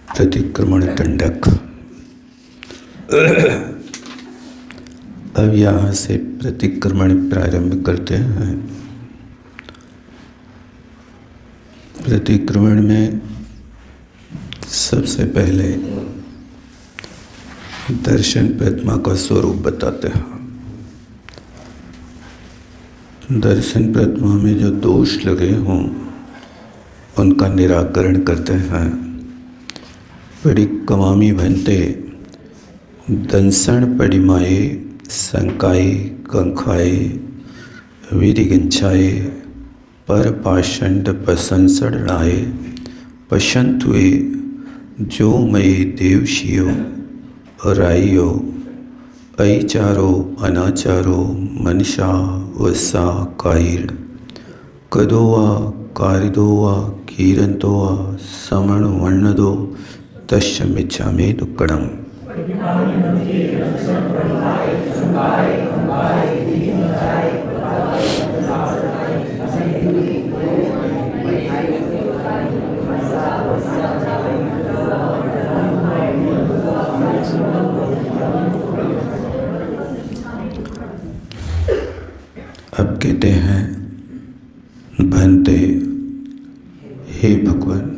प्रतिक्रमण दंडक। अब यहाँ से प्रतिक्रमण प्रारंभ करते हैं। प्रतिक्रमण में सबसे पहले दर्शन प्रतिमा का स्वरूप बताते हैं। दर्शन प्रतिमा में जो दोष लगे हों उनका निराकरण करते हैं। परिक्रमामि भन्ते दंसन परिमाये संकाये कंखाये विधिगंछाये पर पाषंड प्रशंसणाये पशंतुए जो मये देवशियो राइयो अचारो अनाचारो मनसा वसा कायीड़ कदोवा कारिदोवा कीरंतोवा समण वर्णदो तस्य मिच्छामि दुक्कड़म। अब कहते हैं भन्ते, हे भगवान,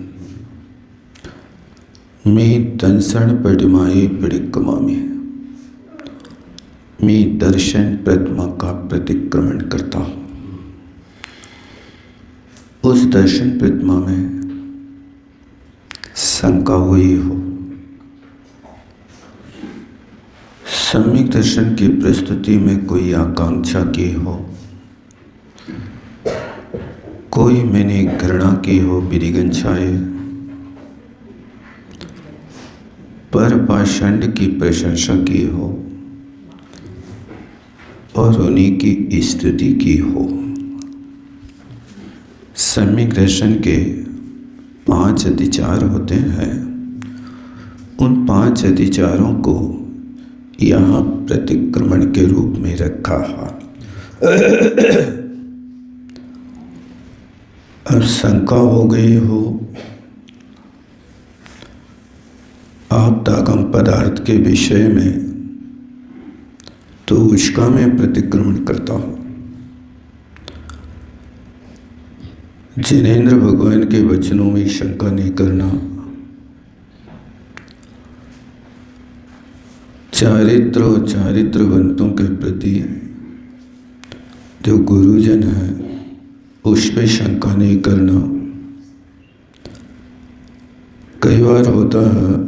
मैं दंसन प्रतिमाये परिक्रमामि, मैं दर्शन प्रतिमा का प्रतिक्रमण करता हूँ। उस दर्शन प्रतिमा में शंका हुई हो, सम्यक दर्शन की प्रस्तुति में कोई आकांक्षा की हो, कोई मैंने घृणा की हो, विधिगंछाये पर पाषंड की प्रशंसा की हो और उन्हीं की स्तुति की हो। सम्यक दर्शन के 5 अधिचार होते हैं। उन 5 अधिचारों को यहाँ प्रतिक्रमण के रूप में रखा है। अब शंका हो गई हो आपदागम पदार्थ के विषय में, तो उसका मैं प्रतिक्रमण करता हूँ। जिनेंद्र भगवान के वचनों में शंका नहीं करना, चारित्र और चारित्रवंतों के प्रति जो गुरुजन है उस पर शंका नहीं करना। कई बार होता है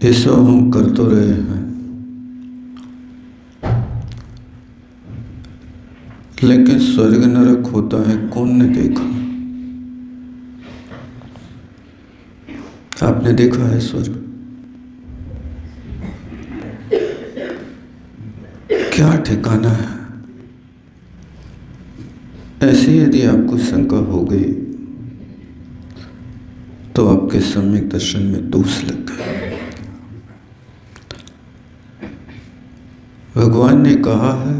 ऐसा हम कर तो रहे हैं, लेकिन स्वर्ग नरक होता है कौन ने देखा? आपने देखा है स्वर्ग? क्या ठिकाना है? ऐसे यदि आपको शंका हो गई तो आपके सम्यक दर्शन में दोष लग गए। भगवान ने कहा है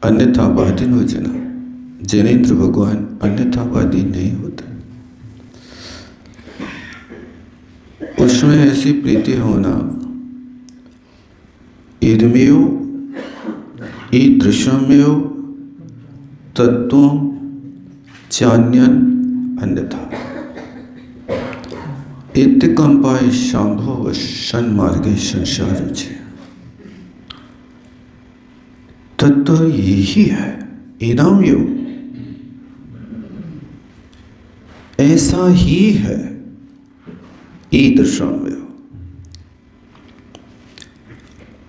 अन्यथावादी न जना। जिनेंद्र भगवान अन्यथावादी नहीं होते। उसमें ऐसी प्रीति होना, इदमेव ईदृशमेव तत्व चान्यन अन्यथा इत्तिकंपाय शांभव सन्मार्गे संसार छे। तत्व यही है, इदम यो ऐसा ही है। ईदृशम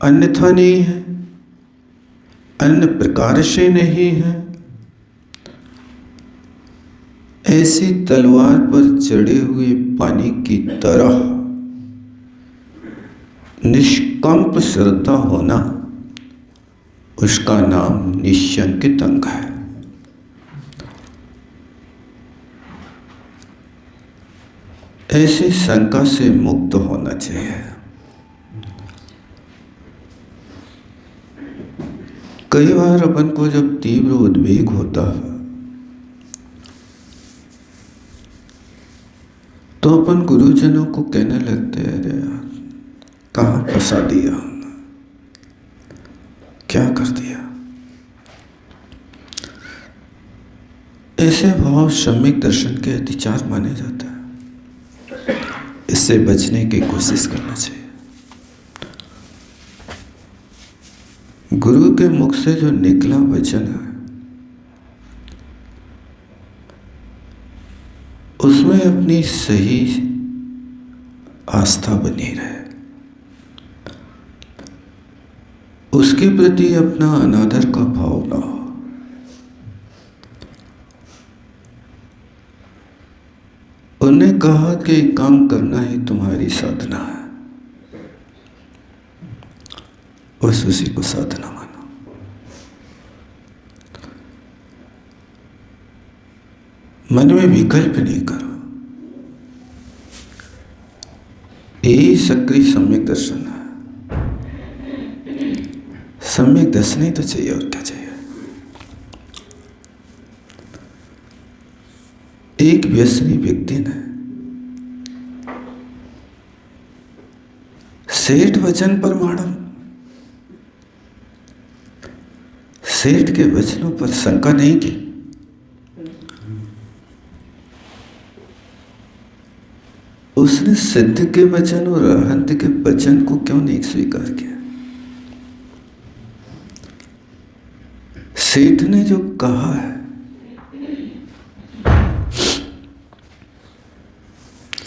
अन्यथा नहीं है, अन्य प्रकार से नहीं है। ऐसी तलवार पर चढ़े हुए पानी की तरह निष्कंप श्रद्धा होना, उसका नाम निशंकित अंग है। ऐसे शंका से मुक्त होना चाहिए। कई बार अपन को जब तीव्र उद्वेग होता है तो अपन गुरुजनों को कहने लगते हैं, अरे यार कहाँ फंसा दिया, क्या कर दिया। ऐसे भाव सम्यक दर्शन के अतिचार माने जाते हैं। इससे बचने की कोशिश करना चाहिए। गुरु के मुख से जो निकला वचन है उसमें अपनी सही आस्था बनी रहे, उसके प्रति अपना अनादर का भाव ना हो। उन्हें कहा कि काम करना ही तुम्हारी साधना है, बस उसी को साधना मानो। मन में विकल्प नहीं करो। यही सक्रिय सम्यक दर्शन है। सम्यक दर्शन ही तो चाहिए, और क्या चाहिए। एक व्यसनी व्यक्ति ने सेठ वचन प्रमाणम, सेठ के वचनों पर शंका नहीं की। उसने सिद्ध के वचन और अहंत के वचन को क्यों नहीं स्वीकार किया। सेठ ने जो कहा है,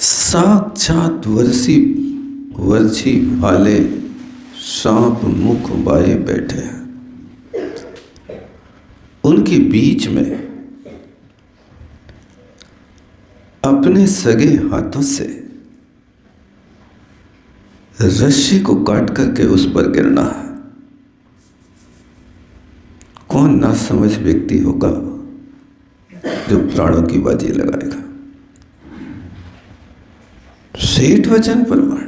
साक्षात वर्षी वाले सांप मुख बाए बैठे हैं, उनके बीच में अपने सगे हाथों से रस्सी को काट करके उस पर गिरना है। कौन ना समझ व्यक्ति होगा जो प्राणों की बाजी लगाएगा। सेठ वचन प्रमाण,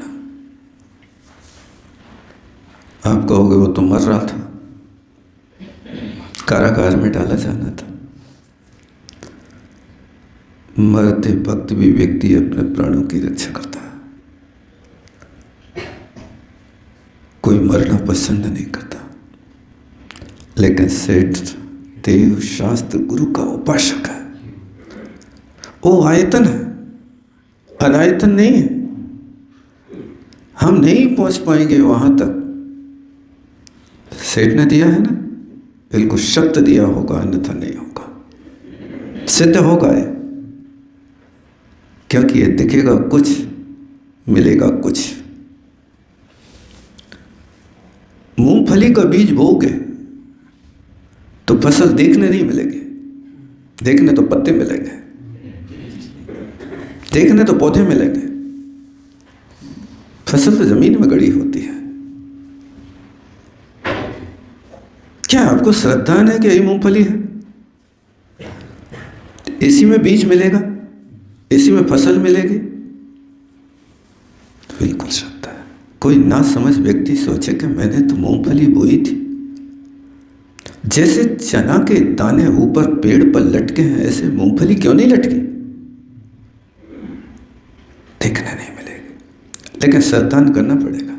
आप कहोगे वो तो मर रहा था, कारागार में डाला जाना था। मरते वक्त भी व्यक्ति अपने प्राणों की रक्षा करता है। कोई मरना पसंद नहीं करता, लेकिन सेठ देव शास्त्र गुरु का उपासक है। वो आयतन है, अनायतन नहीं है। हम नहीं पहुंच पाएंगे वहां तक। सेठ ने दिया है ना, बिल्कुल शब्द दिया होगा, अन्यथा नहीं होगा, सिद्ध होगा है। क्योंकि ये दिखेगा कुछ, मिलेगा कुछ। मूंगफली का बीज बोओगे तो फसल देखने नहीं मिलेगी, देखने तो पत्ते मिलेंगे, देखने तो पौधे मिलेंगे। फसल तो जमीन में गड़ी होती है। क्या आपको श्रद्धा है कि यही मूंगफली है, इसी में बीज मिलेगा, इसी में फसल मिलेगी? तो बिल्कुल श्रद्धा है। कोई ना समझ व्यक्ति सोचे कि मैंने तो मूंगफली बोई थी। जैसे चना के दाने ऊपर पेड़ पर लटके हैं, ऐसे मूंगफली क्यों नहीं लटकी? देखने नहीं मिलेगी, लेकिन श्रद्धान करना पड़ेगा।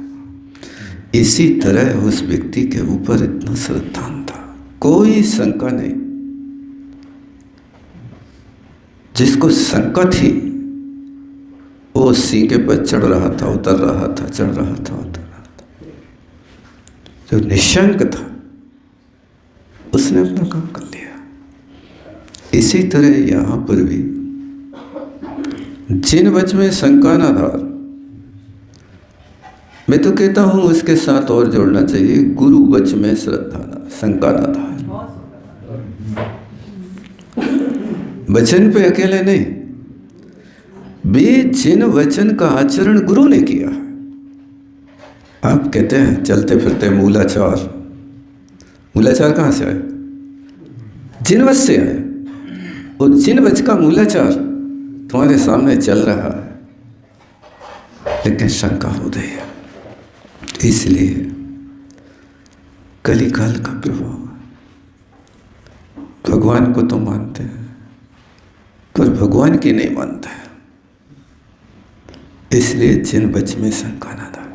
इसी तरह उस व्यक्ति के ऊपर इतना श्रद्धान था, कोई शंका नहीं। जिसको शंका थी वो सींगे पर चढ़ रहा था, उतर रहा था, चढ़ रहा था, उतर रहा था। जो निशंक था उसने अपना काम कर लिया। इसी तरह यहां पर भी जिन वच में शंका ना धार, मैं तो कहता हूं उसके साथ और जोड़ना चाहिए, गुरु वच में श्रद्धा ना, शंका ना धार। वचन पे अकेले नहीं, वे जिन वचन का आचरण गुरु ने किया। आप कहते हैं चलते फिरते मूलाचार, मूलाचार कहां से आए? जिन वच से आए। और जिन वच का मूलाचार तुम्हारे सामने चल रहा है, लेकिन शंका उदय है। इसलिए कलिकाल का प्रभाव। भगवान को तो मानते हैं, पर भगवान की नहीं मानते हैं। इसलिए जिन बच में शंका ना था।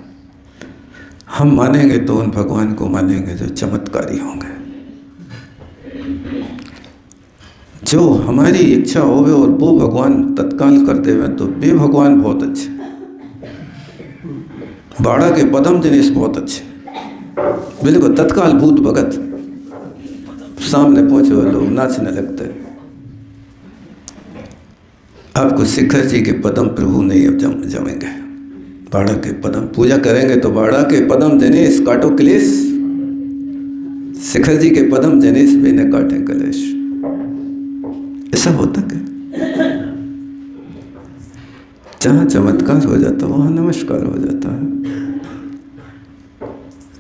हम मानेंगे तो उन भगवान को मानेंगे जो चमत्कारी होंगे, जो हमारी इच्छा होवे और वो भगवान तत्काल कर देवे तो वे भगवान बहुत अच्छे। बाड़ा के पदम दिनेश बहुत अच्छे, बिल्कुल तत्काल भूत भगत, सामने पहुंचे हुए लोग नाचने लगते। आपको शिखर जी के पदम प्रभु नहीं अब जमेंगे। बाड़ा के पदम पूजा करेंगे तो बाड़ा के पदम दिनेश काटो क्लेश, शिखर जी के पदम दिनेश भी न काटे कलेश। ऐसा होता क्या? जहां चमत्कार हो जाता वहां नमस्कार हो जाता है।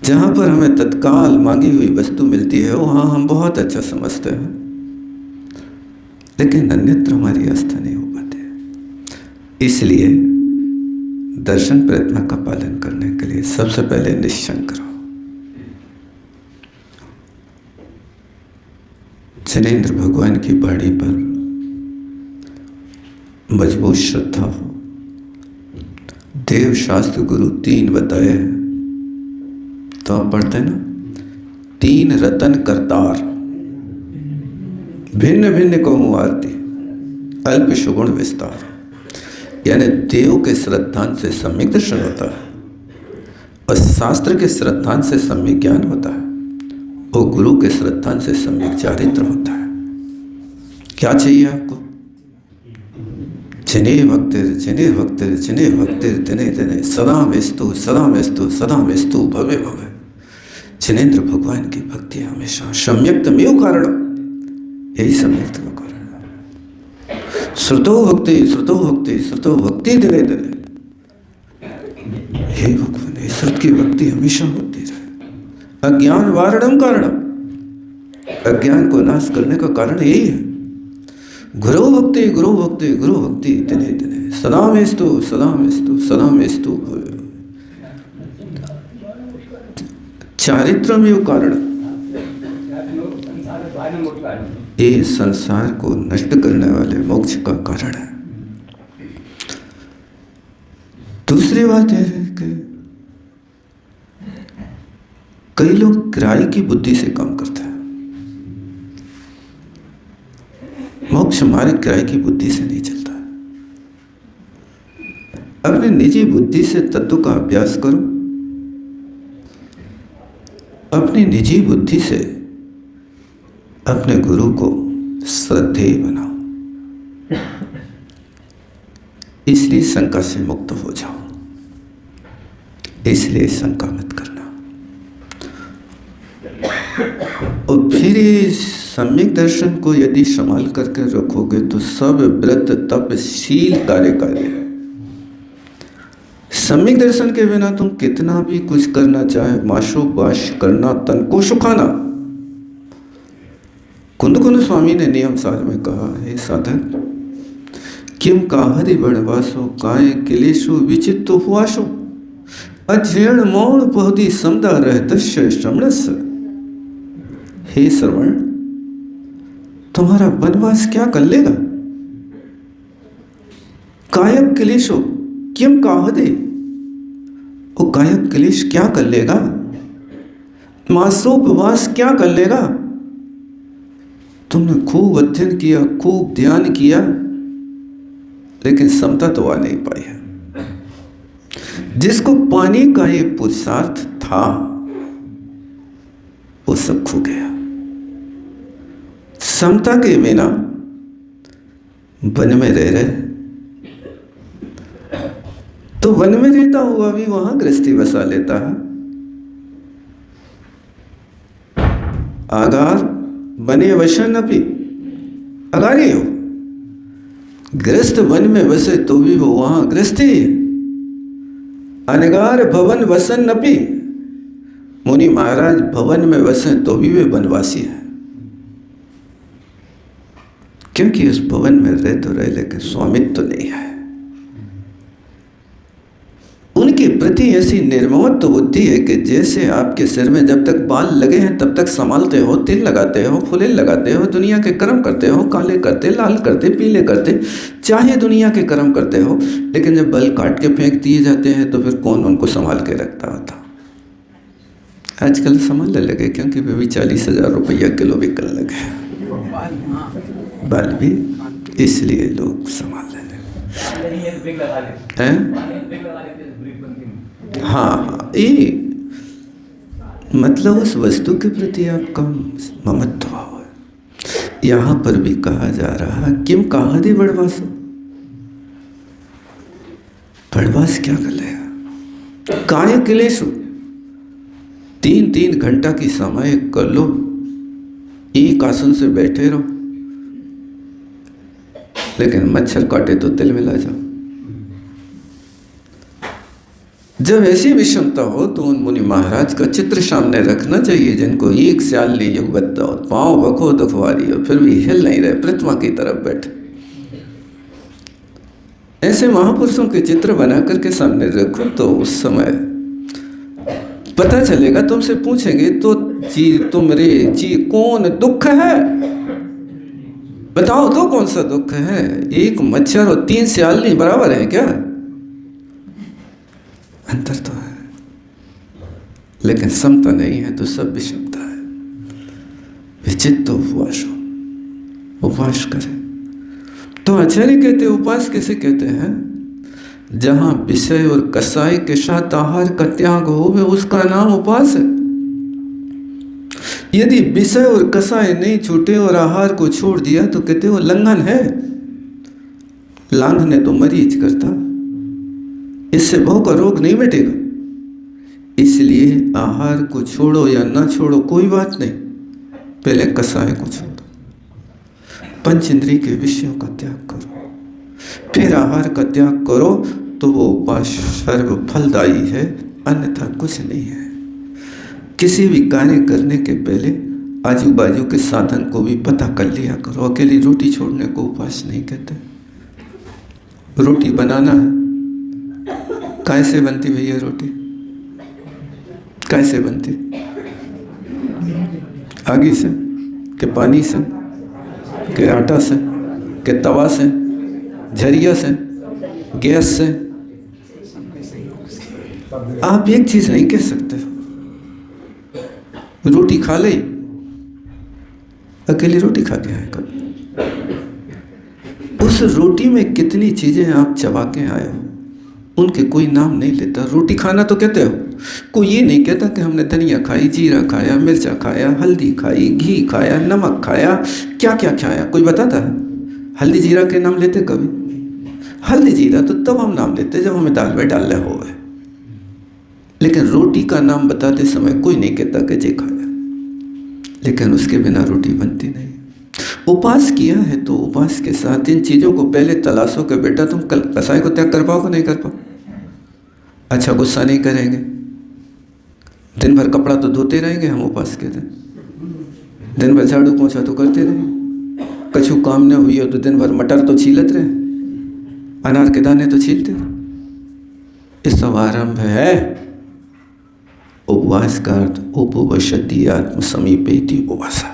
जहां पर हमें तत्काल मांगी हुई वस्तु मिलती है वहां हम बहुत अच्छा समझते हैं, लेकिन अन्यत्र हमारी आस्था नहीं हो पाती। इसलिए दर्शन प्रयत्न का पालन करने के लिए सबसे पहले निश्चय करो। जनेंद्र भगवान की बाणी पर मजबूत श्रद्धा हो। देव शास्त्र गुरु 3 बताए तो आप पढ़ते ना, 3 रतन करतार, भिन्न भिन्न को आरती, अल्प सुगुण विस्तार। यानी देव के श्रद्धांत से सम्यक दर्शन होता है और शास्त्र के श्रद्धांत से सम्यक ज्ञान होता है और गुरु के श्रद्धांत से सम्यक चारित्र होता है। क्या चाहिए आपको? जिने भक्तिर जिने भक्तिर जिने भक्तिर दिने दिने सदा मेस्तु सदा मेस्तु सदा मेस्तु भवे भवे। जिनेन्द्र भगवान की भक्ति हमेशा सम्यक्तमेव कारण, यही सम्यक्त का कारण है। श्रुतो भक्ति श्रुतो भक्ति श्रुतो भक्ति दिने दिने, हे भगवान हे श्रुत की भक्ति हमेशा होती रहे। अज्ञान वारणम कारणम, अज्ञान को नाश करने का कारण यही है। गुरु भक्ति गुरु भक्ति गुरु भक्ति दिने दिने सदा मेस्तु सदा मेस्तु सदा मेस्तु भवे। चारित्रमेव कारण, ये संसार को नष्ट करने वाले मोक्ष का कारण है। दूसरी बात यह है कि कई लोग किराए की बुद्धि से काम करते हैं। मोक्ष मार्ग किराए की बुद्धि से नहीं चलता। अपने निजी बुद्धि से तत्व का अभ्यास करो, अपनी निजी बुद्धि से अपने गुरु को श्रद्धेय बनाओ। इसलिए शंका से मुक्त हो जाओ, इसलिए शंका मत करना। और फिर सम्यक दर्शन को यदि संभाल करके रखोगे तो सब व्रत तप शील कार्य है। सम्यक दर्शन के बिना तुम कितना भी कुछ करना चाहे, माशोबाश करना, तन को सुखाना। कुंद स्वामी ने नियम सार में कहा, हे साधक, किम काहरि वनवासो काय क्लेशो विचित्तो हुआशो अध्ययन मौन पहुदी समदा रहतस्य श्रवणस्य। हे श्रवण, तुम्हारा वनवास क्या कर लेगा? कायक क्लेशो किम काहदे, वो कायक क्लेश क्या कर लेगा? मासोपवास क्या कर लेगा? तुमने खूब अध्ययन किया, खूब ध्यान किया, लेकिन समता तो आ नहीं पाई है। जिसको पाने का ये पुरुषार्थ था वो सब खो गया। समता के बिना वन में रह रहे, तो वन में रहता हुआ भी वहां गृहस्थी बसा लेता है। आगार बने वशन अपी, अगारी हो, गृहस्थ वन में बसे तो भी वो वहां गृहस्थी है। अनगार भवन वसन अपी, मुनि महाराज भवन में बसे तो भी वे वनवासी है, क्योंकि उस भवन में रह तो रहे लेकिन स्वामित्व तो नहीं है। उनकी उनके प्रति ऐसी निर्ममत्व बुद्धि है कि जैसे आपके सिर में जब तक बाल लगे हैं तब तक संभालते हो, तिल लगाते हो, फुले लगाते हो, दुनिया के कर्म करते हो, काले करते, लाल करते, पीले करते, चाहे दुनिया के कर्म करते हो, लेकिन जब बाल काट के फेंक दिए जाते हैं तो फिर कौन उनको संभाल के रखता होता। आजकल संभालने लगे क्योंकि वे भी 40,000 रुपया किलो बिकने लगे, बाल भी, इसलिए लोग संभालने लगे। हाँ, ये मतलब उस वस्तु के प्रति आपका ममत्व भाव है। यहाँ पर भी कहा जा रहा, किम कहा दे बड़वास, बड़वास क्या कर लेगा, काय क्लेश 3-3 घंटा की समय कर लो, एक आसन से बैठे रहो, लेकिन मच्छर काटे तो तिल मिला जाओ। जब ऐसी विषमता हो तो उन मुनि महाराज का चित्र सामने रखना चाहिए, जिनको एक स्याली युग बत्ता हो, पाँव बखो दुखवारी हो, फिर भी हिल नहीं रहे, प्रतिमा की तरफ बैठे। ऐसे महापुरुषों के चित्र बना करके सामने रखो तो उस समय पता चलेगा। तुमसे पूछेंगे तो जी तुमरे जी कौन दुख है, बताओ तो कौन सा दुख है। एक मच्छर और 3 स्याली बराबर है क्या? अंतर तो है, लेकिन समता नहीं है तो सब विषमता है। विचित्र उपवास हो, उपवास करें। तो आचार्य कहते उपवास कैसे कहते हैं, जहां विषय और कसाई के साथ आहार का त्याग हो वे उसका नाम उपवास है। यदि विषय और कसाई नहीं छूटे और आहार को छोड़ दिया तो कहते वो लंघन है। लांघने तो मरीज करता, इससे भव का रोग नहीं मिटेगा। इसलिए आहार को छोड़ो या ना छोड़ो कोई बात नहीं, पहले कसाय को छोड़ो, पंच इंद्रिय के विषयों का त्याग करो, फिर आहार का त्याग करो, तो वो उपास सर्व फलदायी है, अन्यथा कुछ नहीं है। किसी भी कार्य करने के पहले आजू बाजू के साधन को भी पता कर लिया करो। अकेली रोटी छोड़ने को उपास नहीं कहते। रोटी बनाना है, कैसे बनती भैया रोटी, कैसे बनती, आगी से के पानी से के आटा से के तवा से, झरिया से, गैस से? आप एक चीज नहीं कह सकते। रोटी खा ले, अकेली रोटी खा के आए कब, उस रोटी में कितनी चीजें आप चबा के आए हो, उनके कोई नाम नहीं लेता। रोटी खाना तो कहते हो, कोई ये नहीं कहता कि हमने धनिया खाई, जीरा खाया, मिर्चा खाया, हल्दी खाई, घी खाया, नमक खाया, क्या क्या खाया, कोई बताता है? हल्दी जीरा के नाम लेते कभी? हल्दी जीरा तो तब हम नाम लेते जब हमें दाल में डालने हो, लेकिन रोटी का नाम बताते समय कोई नहीं कहता कि जे खाया। लेकिन उसके बिना रोटी बनती नहीं। उपास किया है तो उपास के साथ इन चीज़ों को पहले तलाशो कि बेटा तुम कल कसाई को त्याग कर पाओगे नहीं कर पाओ। अच्छा, गुस्सा नहीं करेंगे, दिन भर कपड़ा तो धोते रहेंगे हम उपास के दिन भर झाड़ू पोंछा तो करते रहेंगे, कछु काम न हुई हो तो दिन भर मटर तो छीलत रहे, अनार के दाने तो छीलते रहे। इस सब आरंभ है उपवास का अर्थ उपवशति आत्म समीपेति उपवासा।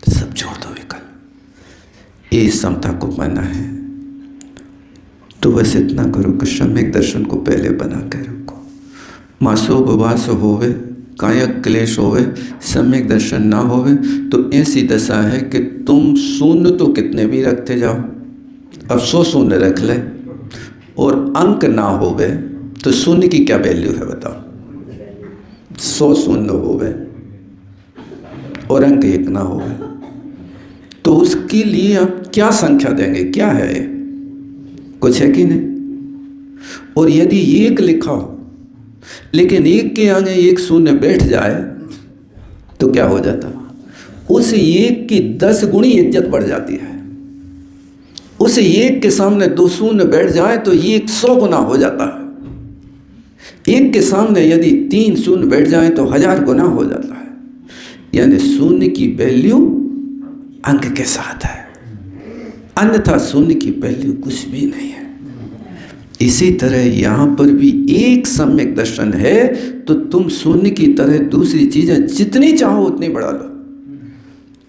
सब छोड़ दो विकल्प, ये समता को माना है तो बस इतना करो कि सम्यक दर्शन को पहले बना के रखो। मासोपवास होवे, कायक क्लेश होवे, सम्यक दर्शन ना होवे तो ऐसी दशा है कि तुम शून्य तो कितने भी रखते जाओ, अब 100 शून्य रख ले और अंक ना होवे तो शून्य की क्या वैल्यू है बताओ। 100 शून्य होवे और अंक 1 ना होवे तो उसके लिए आप क्या संख्या देंगे, क्या है ये? कुछ है कि नहीं? और यदि 1 लिखा हो लेकिन 1 के आगे 1 शून्य बैठ जाए तो क्या हो जाता? उस 1 की 10 गुणी इज्जत बढ़ जाती है। उस 1 के सामने 2 शून्य बैठ जाए तो 100 गुना हो जाता है। 1 के सामने यदि 3 शून्य बैठ जाए तो 1000 गुना हो जाता है। यानी शून्य की वैल्यू अंक के साथ है, अन्यथा शून्य की वैल्यू कुछ भी नहीं है। इसी तरह यहाँ पर भी एक सम्यक दर्शन है तो तुम शून्य की तरह दूसरी चीज़ें जितनी चाहो उतनी बढ़ा लो।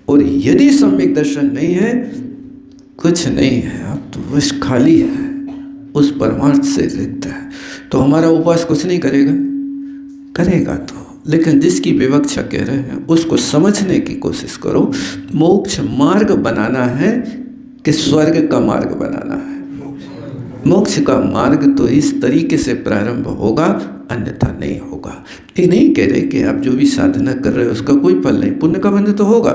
और यदि सम्यक दर्शन नहीं है, कुछ नहीं है, आप तो बस खाली है, उस परमार्थ से रिक्त है, तो हमारा उपास कुछ नहीं करेगा, करेगा तो। लेकिन जिसकी विवक्षा कह रहे हैं उसको समझने की कोशिश करो। मोक्ष मार्ग बनाना है कि स्वर्ग का मार्ग बनाना है? मोक्ष का मार्ग तो इस तरीके से प्रारंभ होगा, अन्यथा नहीं होगा। ये नहीं कह रहे कि आप जो भी साधना कर रहे हो उसका कोई फल नहीं, पुण्य का बंध तो होगा।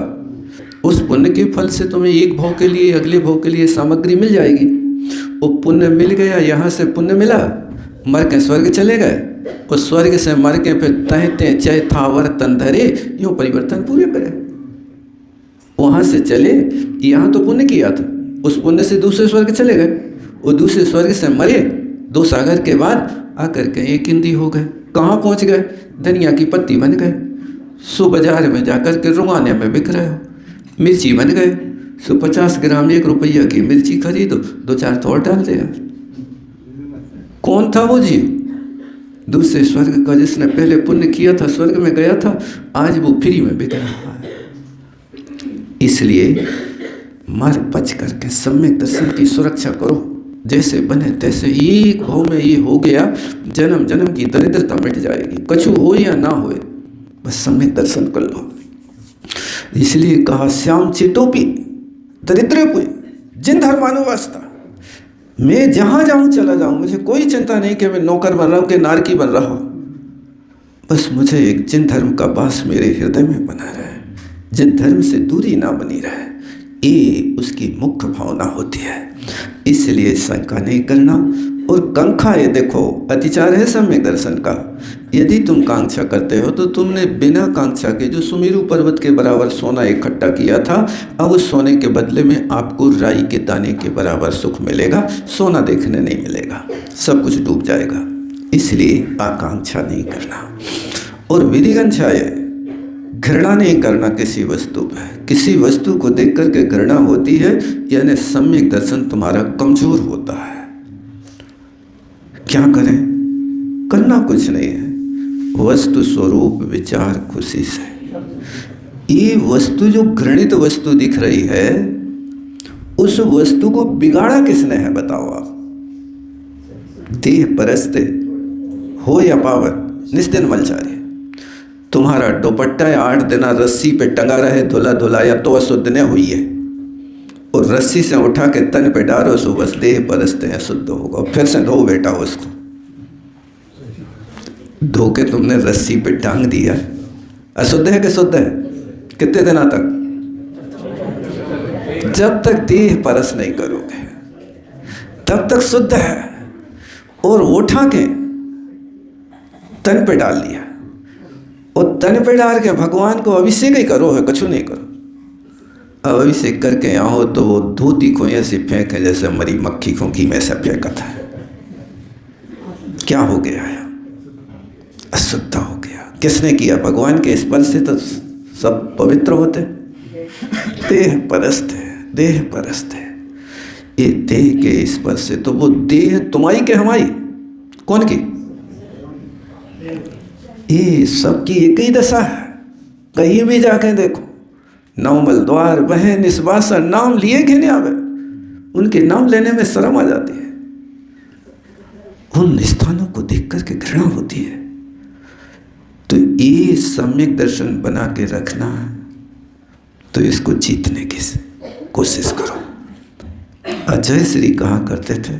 उस पुण्य के फल से तुम्हें एक भाव के लिए अगले भाव के लिए सामग्री मिल जाएगी। वो पुण्य मिल गया, यहाँ से पुण्य मिला, मर के स्वर्ग चले गए, उस स्वर्ग से मर के फिर तहते चय थावर तन धरे, यूँ परिवर्तन पूरे करे। वहाँ से चले, यहाँ तो पुण्य किया था, उस पुण्य से दूसरे स्वर्ग चले गए, वो दूसरे स्वर्ग से मरे, 2 सागर के बाद आकर के एक इंदी हो गए। कहाँ पहुँच गए? धनिया की पत्ती बन गए। सो बाजार में जाकर के रुमाने में बिक रहे हो, मिर्ची बन गए। 150 ग्राम 1 रुपया की मिर्ची खरीदो, 2-4 तो और डाल दे यार। कौन था वो जीव? दूसरे स्वर्ग का, जिसने पहले पुण्य किया था, स्वर्ग में गया था, आज वो फ्री में बिक रहा है। इसलिए मर बच करके सम्यक दर्शन की सुरक्षा करो। जैसे बने तैसे एक भाव में ये हो गया, जन्म जन्म की दरिद्रता मिट जाएगी, कछु हो या ना हो, बस सम्यक दर्शन कर लो। इसलिए कहा श्याम चितोपी दरिद्र पुय जिन धर्मानुवस्था। मैं जहाँ जाऊँ चला जाऊँ, मुझे कोई चिंता नहीं कि मैं नौकर बन रहा हूँ कि नारकी बन रहा हूँ, बस मुझे एक जिन धर्म का वास मेरे हृदय में बना रहे, जिन धर्म से दूरी ना बनी रहे, ये उसकी मुख्य भावना होती है। इसलिए शंका नहीं करना। और कांक्षा, ये देखो अतिचार है सम्यक दर्शन का। यदि तुम कांक्षा करते हो तो तुमने बिना कांक्षा के जो सुमेरु पर्वत के बराबर सोना इकट्ठा किया था, अब उस सोने के बदले में आपको राई के दाने के बराबर सुख मिलेगा, सोना देखने नहीं मिलेगा, सब कुछ डूब जाएगा। इसलिए आकांक्षा नहीं करना। और विधिगंक्षा है, घृणा नहीं करना किसी वस्तु पर। किसी वस्तु को देख करके घृणा होती है, यानी सम्यक दर्शन तुम्हारा कमजोर होता है। क्या करें? करना कुछ नहीं है, वस्तु स्वरूप विचार खुशी से। ये वस्तु जो घृणित वस्तु दिख रही है, उस वस्तु को बिगाड़ा किसने है बताओ आप? देह परस्ते हो या पावन निस्दिन मलचारी। तुम्हारा दुपट्टा 8 दिन रस्सी पे टंगा रहे, धुला धुलाया तो अशुद्ध न हुई है, और रस्सी से उठा के तन पे डालो सो बस देह परस्ते हैं, शुद्ध होगा। फिर से धो बेटा उसको, धो के तुमने रस्सी पे टांग दिया, अशुद्ध है कि शुद्ध है? कितने दिनों तक? जब तक देह परस नहीं करोगे तब तक शुद्ध है। और उठा के तन पे डाल लिया, और तन पे डाल के भगवान को अभिषेक ही करो, है कछु नहीं करो। अब अभिषेक करके आओ तो वो धोती को ऐसे फेंके जैसे मरी मक्खी को घी में से फेंका था। क्या हो गया है? अशुद्ध हो गया। किसने किया? भगवान के स्पर्श से तो सब पवित्र होते। देह परस्त है, देह परस्त है। ये देह के स्पर्श से तो वो देह तुम्हारी के हमारी, कौन की? ये सबकी एक ही दशा है। कहीं भी जाके देखो, नवमल द्वार वह निस्वासा नाम लिए कि नहीं आवे, उनके नाम लेने में शर्म आ जाती है। उन स्थानों को देख करके घृणा होती है। तो ये सम्यक दर्शन बना के रखना है, तो इसको जीतने की कोशिश करो। अजय श्री कहा करते थे,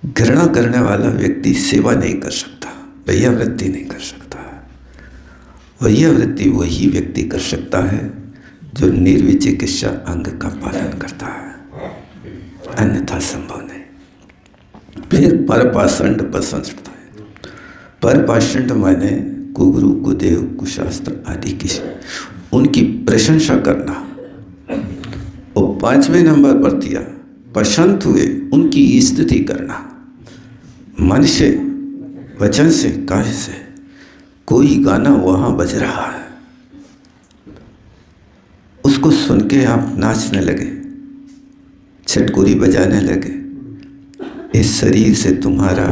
घृणा करने वाला व्यक्ति सेवा नहीं कर सकता, वैयावृत्ति नहीं कर सकता। वैयावृत्ति वही व्यक्ति कर सकता है जो निर्विचिकित्सा अंग का पालन करता है, अन्यथा संभव नहीं। फिर परपाषंड पसंद है। परपाषंड माने कुगुरु कुदेव कुशास्त्र आदि की उनकी प्रशंसा करना। और 5वें नंबर पर दिया पसंद हुए उनकी स्तुति करना, मन से, वचन से, काहे से। कोई गाना वहाँ बज रहा है, उसको सुन के आप नाचने लगे, छटकुरी बजाने लगे, इस शरीर से तुम्हारा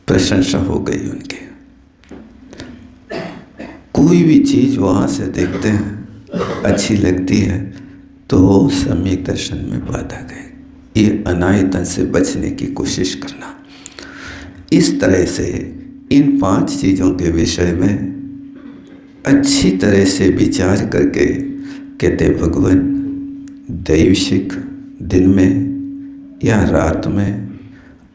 प्रशंसा हो गई उनके। कोई भी चीज़ वहाँ से देखते हैं अच्छी लगती है तो वो सम्यक दर्शन में बाधा गए। ये अनायतन से बचने की कोशिश करना। इस तरह से इन 5 चीज़ों के विषय में अच्छी तरह से विचार करके कहते भगवान दैविक दिन में या रात में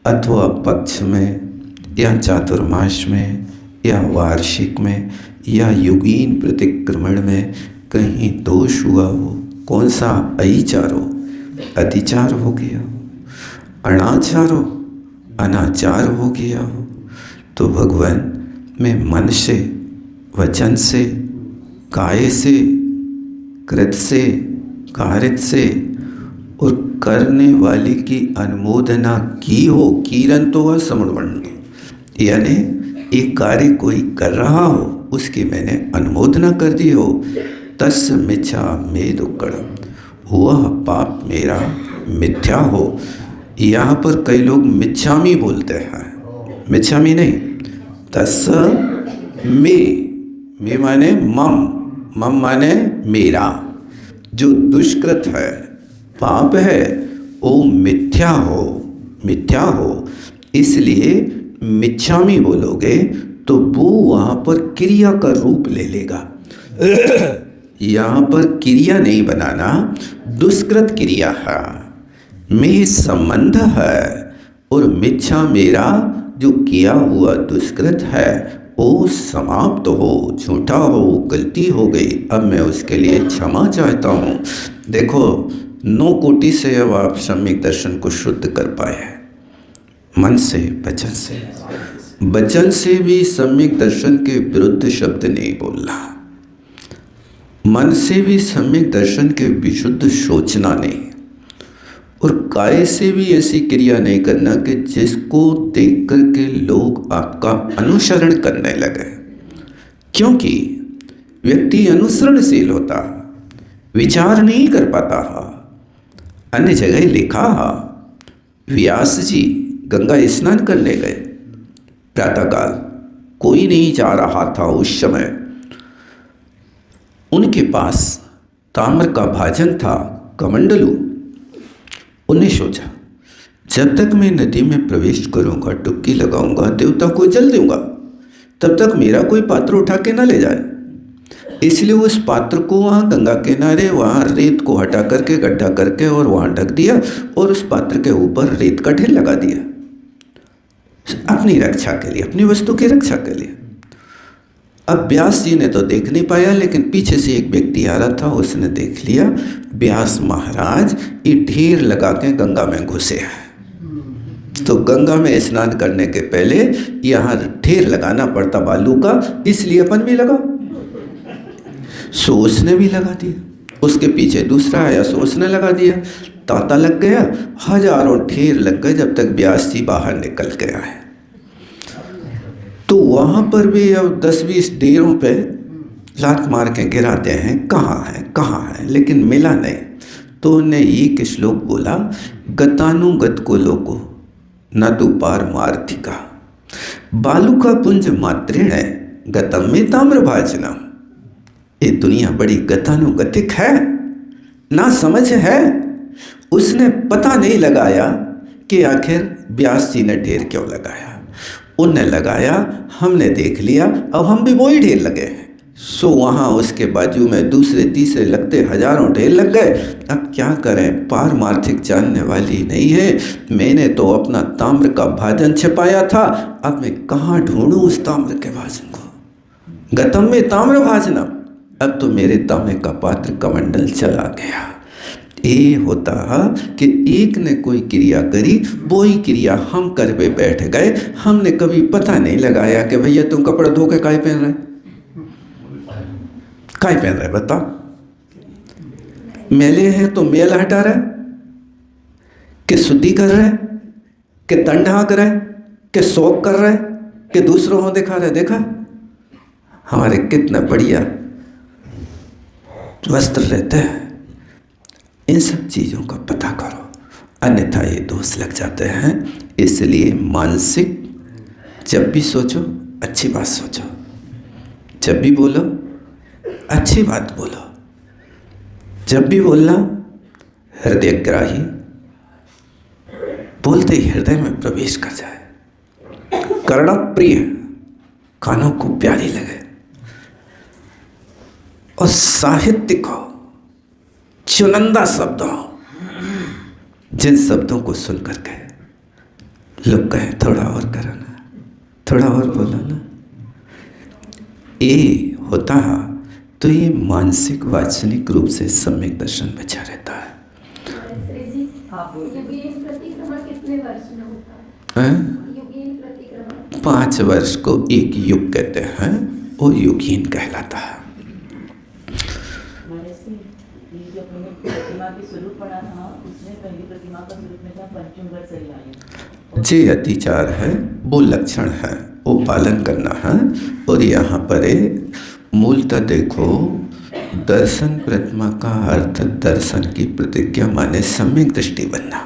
अथवा पक्ष में या चातुर्मास में या वार्षिक में या युगीन प्रतिक्रमण में कहीं दोष हुआ हो, कौन सा अचार हो, अतिचार हो गया हो, अनाचार हो, अनाचार हो गया हो, तो भगवान मैं मन से, वचन से, काय से, कृत से, कारित से और करने वाले की अनुमोदना की हो। कीरन तो वह समर्पण, यानी एक कार्य कोई कर रहा हो उसकी मैंने अनुमोदना कर दी हो। तस् मिच्छा मे दुक्कड़म, वह पाप मेरा मिथ्या हो। यहाँ पर कई लोग मिच्छामी बोलते हैं, मिच्छामी नहीं, तस् मे माने मम माने मेरा। जो दुष्कृत है, पाप है, वो मिथ्या हो। इसलिए मिच्छामी बोलोगे तो वो वहाँ पर क्रिया का रूप ले लेगा। यहाँ पर क्रिया नहीं बनाना, दुष्कृत क्रिया है, में संबंध है। और मिच्छा मेरा जो किया हुआ दुष्कृत है वो समाप्त हो, झूठा हो, गलती हो गई, अब मैं उसके लिए क्षमा चाहता हूँ। देखो 9 कोटि से अब आप सम्यक दर्शन को शुद्ध कर पाए, मन से, वचन से भी सम्यक दर्शन के विरुद्ध शब्द नहीं बोलना, मन से भी सम्यक दर्शन के विशुद्ध सोचना नहीं, और काय से भी ऐसी क्रिया नहीं करना कि जिसको देख करके लोग आपका अनुसरण करने लगे। क्योंकि व्यक्ति अनुसरणशील होता, विचार नहीं कर पाता। अन्य जगह लिखा, व्यास जी गंगा स्नान करने गए प्रातःकाल, कोई नहीं जा रहा था उस समय। उनके पास ताम्र का भाजन था, कमंडलू। उन्हें सोचा जब तक मैं नदी में प्रवेश करूंगा, डुबकी लगाऊंगा, देवता को जल दूंगा, तब तक मेरा कोई पात्र उठा के ना ले जाए। इसलिए उस पात्र को वहाँ गंगा किनारे, वहाँ रेत को हटा करके, गड्ढा करके और वहाँ ढक दिया और उस पात्र के ऊपर रेत का ढेर लगा दिया, अपनी रक्षा के लिए, अपनी वस्तु की रक्षा के लिए। अब व्यास जी ने तो देख नहीं पाया, लेकिन पीछे से एक व्यक्ति आ रहा था, उसने देख लिया व्यास महाराज ये ढेर लगा के गंगा में घुसे हैं। तो गंगा में स्नान करने के पहले यहाँ ढेर लगाना पड़ता बालू का, इसलिए अपन भी लगा। सो उसने भी लगा दिया, उसके पीछे दूसरा आया, सो उसने लगा दिया, तांता लग गया, हजारों ढेर लग गए जब तक व्यास जी बाहर निकल के आए। तो वहाँ पर भी अब 10-20 ढेरों पे लात मार के गिराते हैं, कहाँ है, लेकिन मिला नहीं। तो उन्हें एक श्लोक बोला, गतानुगत को लोगो न तू पारमार्थिका, बालू का पुंज मात्रेण है, गतम में ताम्र भाजनम। ये दुनिया बड़ी गतानुगतिक है, ना समझ है। उसने पता नहीं लगाया कि आखिर व्यास जी ने ढेर क्यों लगाया। उनने लगाया, हमने देख लिया, अब हम भी वही ढेर लगे हैं। सो वहाँ उसके बाजू में दूसरे तीसरे लगते हजारों ढेर लग गए। अब क्या करें, पारमार्थिक जानने वाली नहीं है। मैंने तो अपना ताम्र का भाजन छिपाया था, अब मैं कहाँ ढूंढूं उस ताम्र के भाजन को। गतम में ताम्र भाजना, अब तो मेरे तांबे का पात्र कमंडल चला गया। ये होता कि एक ने कोई क्रिया करी, वही क्रिया हम कर पे बैठ गए। हमने कभी पता नहीं लगाया कि भैया तुम कपड़ा धो के काय पहन रहे, काय पहन रहे, बता। मैले हैं तो मेल हटा रहे, कि शुद्धि कर रहे, कि तन ढाक रहे, कि शौक कर रहे, कि दूसरों को दिखा रहे। देखा हमारे कितना बढ़िया वस्त्र रहते हैं। इन सब चीज़ों का पता करो। अन्यथा ये दोष लग जाते हैं। इसलिए मानसिक जब भी सोचो अच्छी बात सोचो, जब भी बोलो अच्छी बात बोलो, जब भी बोलना हृदयग्राही, बोलते ही हृदय में प्रवेश कर जाए, कर्णप्रिय, कानों को प्यारी लगे, और साहित्यिक हो, चुनिंदा शब्द हो, जिन शब्दों को सुन करके लोग कहें थोड़ा और करो ना, थोड़ा और बोलो ना, ये होता तो ये मानसिक वाचनिक रूप से सम्यक दर्शन बचा रहता है। कितने वर्ष में होता है? 5 वर्ष को एक युग कहते हैं, वो युगहीन कहलाता है। जे अतिचार है वो लक्षण है, वो पालन करना है। और यहाँ पर मूलतः देखो, दर्शन प्रतिमा का अर्थ दर्शन की प्रतिज्ञा माने सम्यक दृष्टि बनना।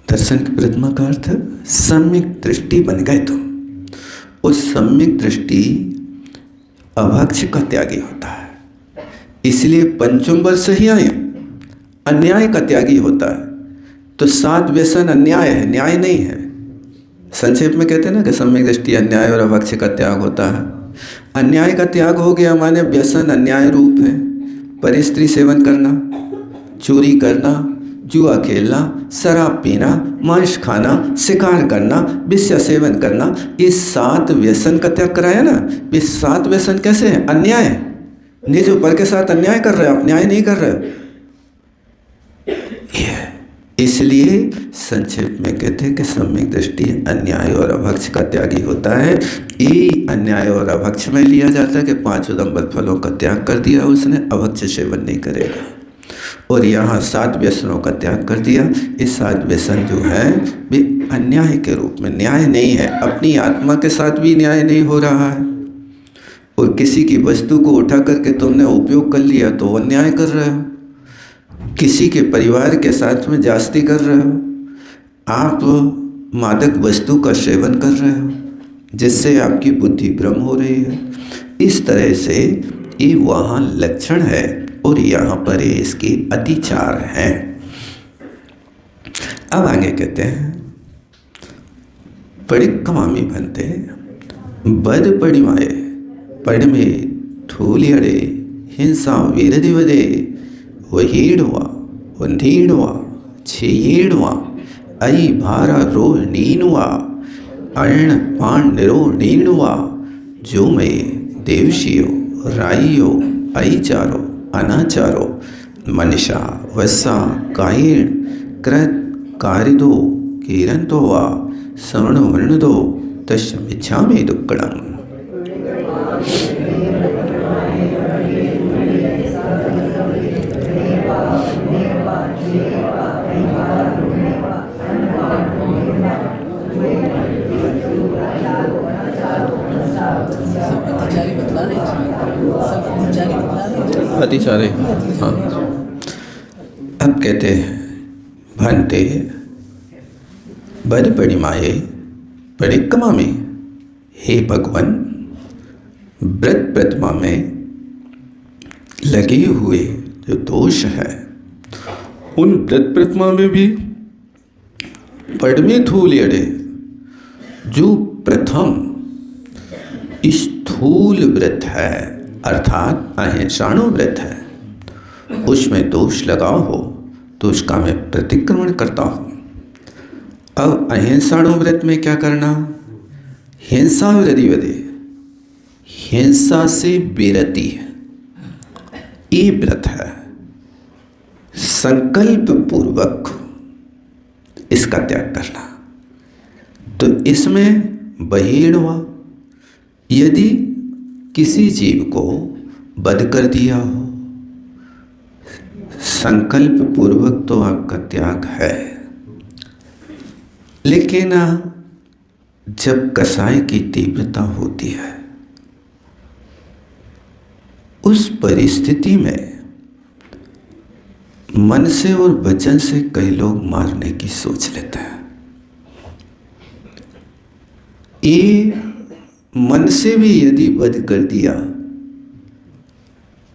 दर्शन की प्रतिमा का अर्थ सम्यक दृष्टि बन गए तुम। उस सम्यक दृष्टि अभक्ष का त्यागी होता है, इसलिए पंचम वर्ष ही आए अन्याय का त्यागी होता है। तो 7 व्यसन अन्याय है, न्याय नहीं है। संक्षेप में कहते हैं ना कि सम्यक दृष्टि अन्याय और अभक्ष का त्याग होता है। अन्याय का त्याग हो गया माने व्यसन अन्याय रूप है। परिस्त्री सेवन करना, चोरी करना, जुआ खेलना, शराब पीना, मांस खाना, शिकार करना, विषय सेवन करना, ये 7 व्यसन का त्याग कराया ना। ये 7 व्यसन कैसे हैं? अन्याय। निज ऊपर के साथ अन्याय कर रहे हो, आप न्याय नहीं कर रहे हो। इसलिए संक्षेप में कहते हैं कि सम्यक दृष्टि अन्याय और अभक्ष का त्यागी होता है। ये अन्याय और अभक्ष में लिया जाता है कि 5 उदंबर फलों का त्याग कर दिया उसने, अभक्ष सेवन नहीं करेगा। और यहाँ 7 व्यसनों का त्याग कर दिया। ये 7 व्यसन जो है वे अन्याय के रूप में, न्याय नहीं है। अपनी आत्मा के साथ भी न्याय नहीं हो रहा है, और किसी की वस्तु को उठा करके तुमने उपयोग कर लिया तो अन्याय कर रहे हो। किसी के परिवार के साथ में जास्ती कर रहे हो, आप मादक वस्तु का सेवन कर रहे हो, जिससे आपकी बुद्धि भ्रम हो रही है। इस तरह से ये वहाँ लक्षण है, और यहाँ पर इसके अतिचार हैं। अब आगे कहते हैं, परिक्रमामी बनते बद पड़िमाए पड़ में ठूलियड़े हिंसा वीरदिवदे वहीड़वा वंधीड़वा छेड़वा आई भारा रो नीनवा अर्ण पाण निरो नीनवा जो में देवशियो राइयो आई चारो अनाचारो मनीषा वसा कायण कृत कारिदो किरंतो वा सवर्ण वर्णदो तस्मिच्छा में दुक्कड़म। अतिचारे, हाँ। अब कहते हैं, भनते बद पड़िमाए परिक्रमा में, हे भगवान, व्रत प्रतिमा में लगे हुए जो दोष है, उन व्रत प्रतिमा में भी पड़मे थूलियड़े, जो प्रथम स्थूल व्रत है अर्थात अहिंसाणु व्रत है, उसमें दोष लगाओ हो तो उसका मैं प्रतिक्रमण करता हूँ। अब अहिंसाणु व्रत में क्या करना? हिंसा विरतिवदे, हिंसा से विरति है, ये व्रत है। संकल्प पूर्वक इसका त्याग करना। तो इसमें बहिर्णवा, यदि किसी जीव को वध कर दिया हो, संकल्प पूर्वक तो आपका त्याग है, लेकिन जब कसाय की तीव्रता होती है, उस परिस्थिति में मन से और वचन से कई लोग मारने की सोच लेते हैं। ये मन से भी यदि वध कर दिया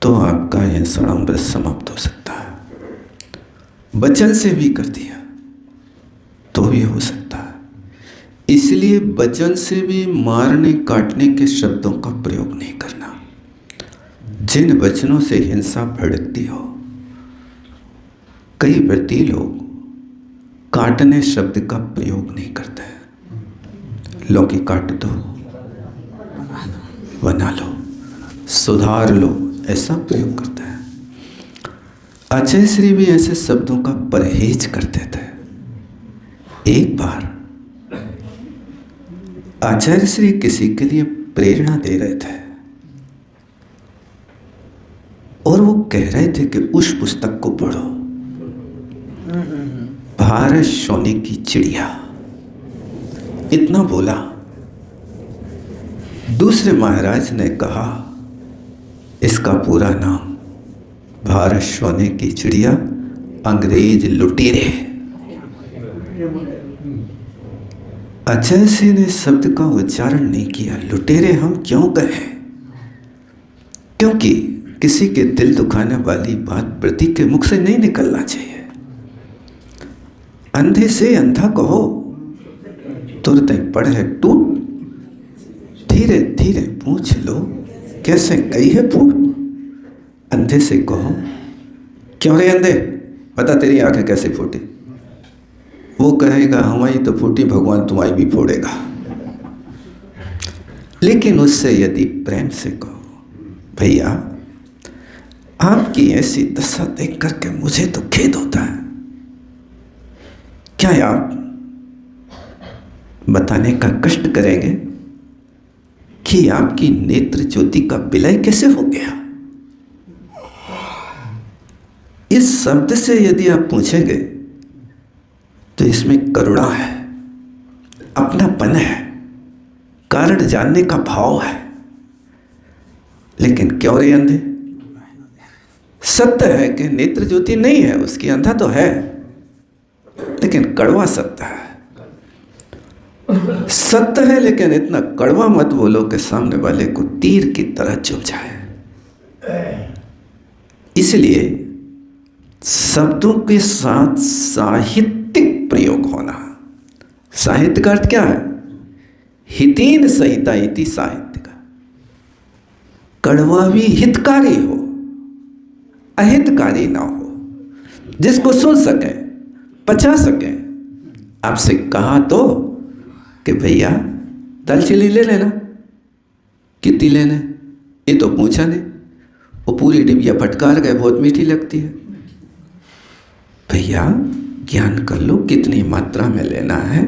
तो आपका यह सड़ाम्बर समाप्त हो सकता है। वचन से भी कर दिया तो भी हो सकता है। इसलिए वचन से भी मारने काटने के शब्दों का प्रयोग नहीं करना। जिन वचनों से हिंसा भड़कती हो, कई व्रती लोग काटने शब्द का प्रयोग नहीं करते हैं। लौकी काट दो, बना लो, सुधार लो, ऐसा प्रयोग करते हैं। आचार्य श्री भी ऐसे शब्दों का परहेज करते थे। एक बार आचार्य श्री किसी के लिए प्रेरणा दे रहे थे और वो कह रहे थे कि उस पुस्तक को पढ़ो, भारत सोने की चिड़िया। इतना बोला। दूसरे महाराज ने कहा इसका पूरा नाम भारत सोने की चिड़िया, अंग्रेज लुटेरे। आचार्य सिंह ने शब्द का उच्चारण नहीं किया। लुटेरे हम क्यों कहें? क्योंकि किसी के दिल दुखाने वाली बात प्रति के मुख से नहीं निकलना चाहिए। अंधे से अंधा कहो, तुरंत पढ़े टूट, धीरे धीरे पूछ लो कैसे गई है फूट। अंधे से कहो क्यों रे अंधे, बता तेरी आंखें कैसे फूटी। वो कहेगा हमारी तो फूटी, भगवान तुम्हारी भी फोड़ेगा। लेकिन उससे यदि प्रेम से कहो भैया आपकी ऐसी दशा देख करके मुझे तो खेद होता है, क्या आप बताने का कष्ट करेंगे कि आपकी नेत्र ज्योति का विलय कैसे हो गया। इस शब्द से यदि आप पूछेंगे तो इसमें करुणा है, अपनापन है, कारण जानने का भाव है। लेकिन क्यों रे अंधे, सत्य है कि नेत्र ज्योति नहीं है उसकी, अंधा तो है, लेकिन कड़वा सत्य है। सत्य है लेकिन इतना कड़वा मत बोलो कि सामने वाले को तीर की तरह चुभ जाए। इसलिए शब्दों के साथ साहित्यिक प्रयोग होना। साहित्य का अर्थ क्या है? हितीन सहिता इति साहित्य का। कड़वा भी हितकारी हो, अहितकारी ना हो, जिसको सुन सके, पचा सके। आपसे कहा तो कि भैया दाल चीनी ले लेना, कितनी लेने, ये तो पूछा नहीं, वो पूरी डिबिया फटकार गए, बहुत मीठी लगती है। भैया ज्ञान कर लो, कितनी मात्रा में लेना है,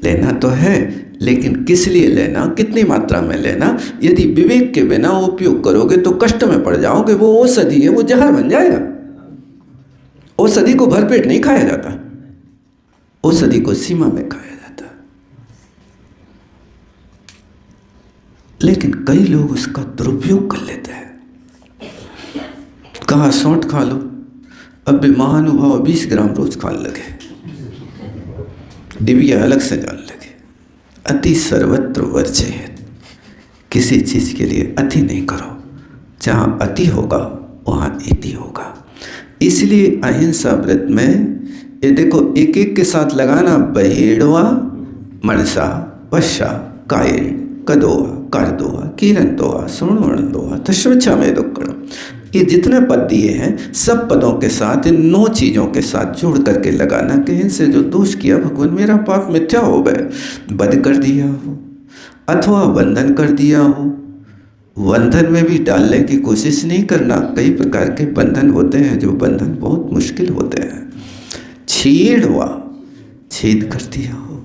लेना तो है लेकिन किस लिए लेना, कितनी मात्रा में लेना। यदि विवेक के बिना उपयोग करोगे तो कष्ट में पड़ जाओगे। वो औषधि है, वो जहर बन जाएगा। औषधि को भरपेट नहीं खाया जाता, औषधि को सीमा में खाया जाता। लेकिन कई लोग उसका दुरुपयोग कर लेते हैं। कहा सौंठ खा लो, अब भी महानुभाव 20 ग्राम रोज खाने लगे, डिबिया अलग से जाने लगे। अति सर्वत्र वर्जयेत। किसी चीज के लिए अति नहीं करो, जहाँ अति होगा वहाँ इति होगा। इसलिए अहिंसा व्रत में ये देखो एक एक के साथ लगाना, बहेड़वा, मनसा, वशा, कायेन, कदोआ, कारदोआ, कीरंतोआ, सुणवणदोआ, तस्वच्छा में दुक्कड़म। ये जितने पद दिए हैं सब पदों के साथ इन 9 चीज़ों के साथ जोड़ करके लगाना कि इनसे जो दोष किया भगवान मेरा पाप मिथ्या हो गए। वध कर दिया हो अथवा बंधन कर दिया हो। बंधन में भी डालने की कोशिश नहीं करना। कई प्रकार के बंधन होते हैं जो बंधन बहुत मुश्किल होते हैं। छीड़वा, छेद कर दिया हो।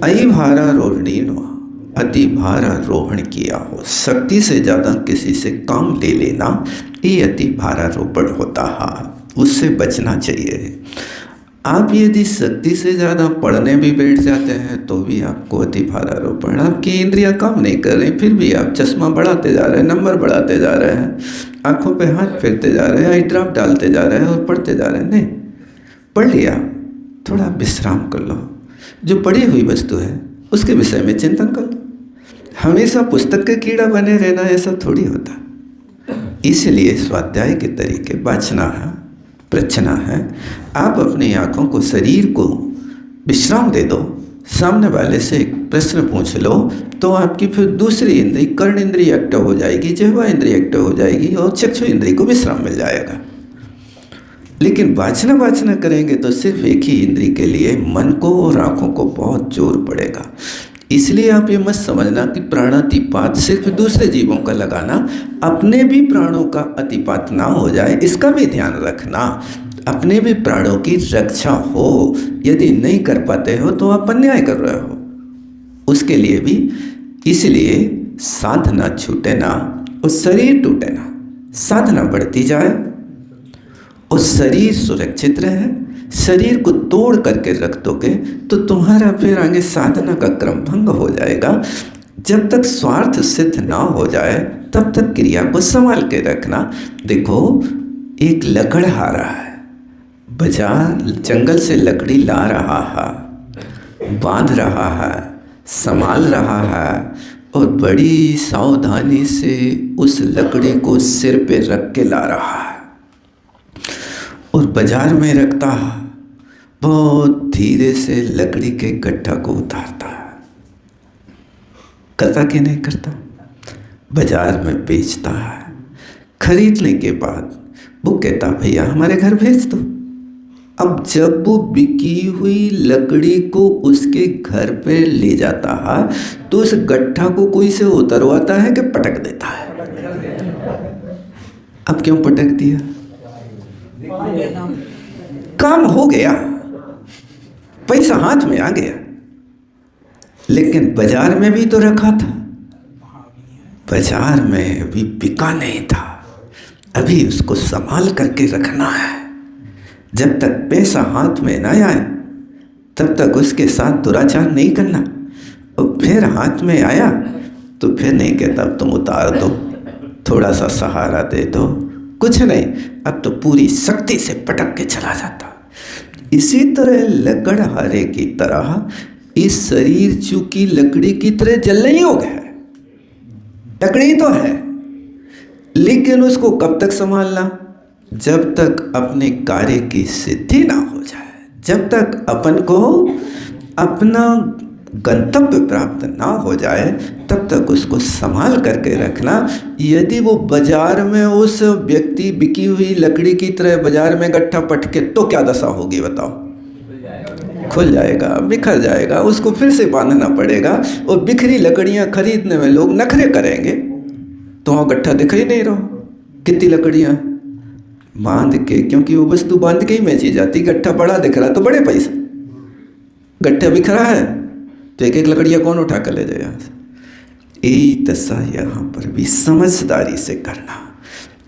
अई भारा रोहणीनवा, अति भारारोहण किया हो। शक्ति से ज़्यादा किसी से काम ले लेना ये अति भारारोपण होता है, उससे बचना चाहिए। आप यदि शक्ति से ज़्यादा पढ़ने भी बैठ जाते हैं तो भी आपको अति भारारोपण, आपकी इंद्रियां काम नहीं कर रही फिर भी आप चश्मा बढ़ाते जा रहे हैं, नंबर बढ़ाते जा रहे हैं, आंखों पे हाथ फेरते जा रहे हैं, आई ड्रॉप डालते जा रहे हैं और पढ़ते जा रहे हैं। नहीं, पढ़ लिया, थोड़ा विश्राम कर लो। जो पढ़ी हुई वस्तु है उसके विषय में चिंतन कर लो। हमेशा पुस्तक के कीड़ा बने रहना ऐसा थोड़ी होता। इसलिए स्वाध्याय के तरीके बाँचना है, प्रचना है। आप अपनी आँखों को, शरीर को विश्राम दे दो। सामने वाले से एक प्रश्न पूछ लो तो आपकी फिर दूसरी इंद्री, कर्ण इंद्री एक्टिव हो जाएगी, जिह्वा इंद्री एक्टिव हो जाएगी और चक्षु इंद्री को विश्राम मिल जाएगा। लेकिन वाचना करेंगे तो सिर्फ एक ही इंद्री के लिए मन को और आँखों को बहुत जोर पड़ेगा। इसलिए आप ये मत समझना कि प्राणातिपात सिर्फ दूसरे जीवों का लगाना, अपने भी प्राणों का अतिपात ना हो जाए, इसका भी ध्यान रखना। अपने भी प्राणों की रक्षा हो, यदि नहीं कर पाते हो तो आप अन्याय कर रहे हो। उसके लिए भी, इसलिए साधना छूटे ना और शरीर टूटे ना, साधना बढ़ती जाए और शरीर सुरक्षित रहे। शरीर को तोड़ करके रख दोगे तो तुम्हारा फिर आगे साधना का क्रम भंग हो जाएगा। जब तक स्वार्थ सिद्ध ना हो जाए तब तक क्रिया को संभाल के रखना। देखो, एक लकड़हारा है, बाजार जंगल से लकड़ी ला रहा है, बांध रहा है, संभाल रहा है और बड़ी सावधानी से उस लकड़ी को सिर पे रख के ला रहा है और बाजार में रखता है। बहुत धीरे से लकड़ी के गट्ठा को उतारता है। करता कि नहीं करता? बाजार में बेचता है। खरीदने के बाद वो कहता, भैया हमारे घर भेज दो। अब जब वो बिकी हुई लकड़ी को उसके घर पे ले जाता है तो उस गट्ठा को कोई से उतरवाता है कि पटक देता है? अब क्यों पटक दिया? काम हो गया, पैसा हाथ में आ गया। लेकिन बाजार में भी तो रखा था, बाजार में अभी बिका नहीं था, अभी उसको संभाल करके रखना है। जब तक पैसा हाथ में ना आए तब तक उसके साथ दुराचार नहीं करना। और फिर हाथ में आया तो फिर नहीं कहता अब तुम उतार दो, थोड़ा सा सहारा दे दो, कुछ नहीं, अब तो पूरी शक्ति से पटक के चला जाता। इसी तरह लकड़हारे की तरह इस शरीर चूंकि लकड़ी की तरह जलने योग्य है, लकड़ी तो है, लेकिन उसको कब तक संभालना? जब तक अपने कार्य की सिद्धि ना हो जाए, जब तक अपन को अपना गंतव्य प्राप्त ना हो जाए तब तक उसको संभाल करके रखना। यदि वो बाजार में उस व्यक्ति बिकी हुई लकड़ी की तरह बाजार में गट्ठा पटके तो क्या दशा होगी बताओ? खुल जाएगा, बिखर जाएगा, उसको फिर से बांधना पड़ेगा और बिखरी लकड़ियां खरीदने में लोग नखरे करेंगे। तो वहाँ गट्ठा दिख ही नहीं रहा, कितनी लकड़ियाँ बांध के, क्योंकि वो वस्तु बांध के ही बेची जाती। गट्ठा बड़ा दिख रहा तो बड़े पैसे, गट्ठा बिखरा है तो एक एक लकड़ियाँ कौन उठा कर ले जाए यहाँ से। यही दशा यहाँ पर भी समझदारी से करना,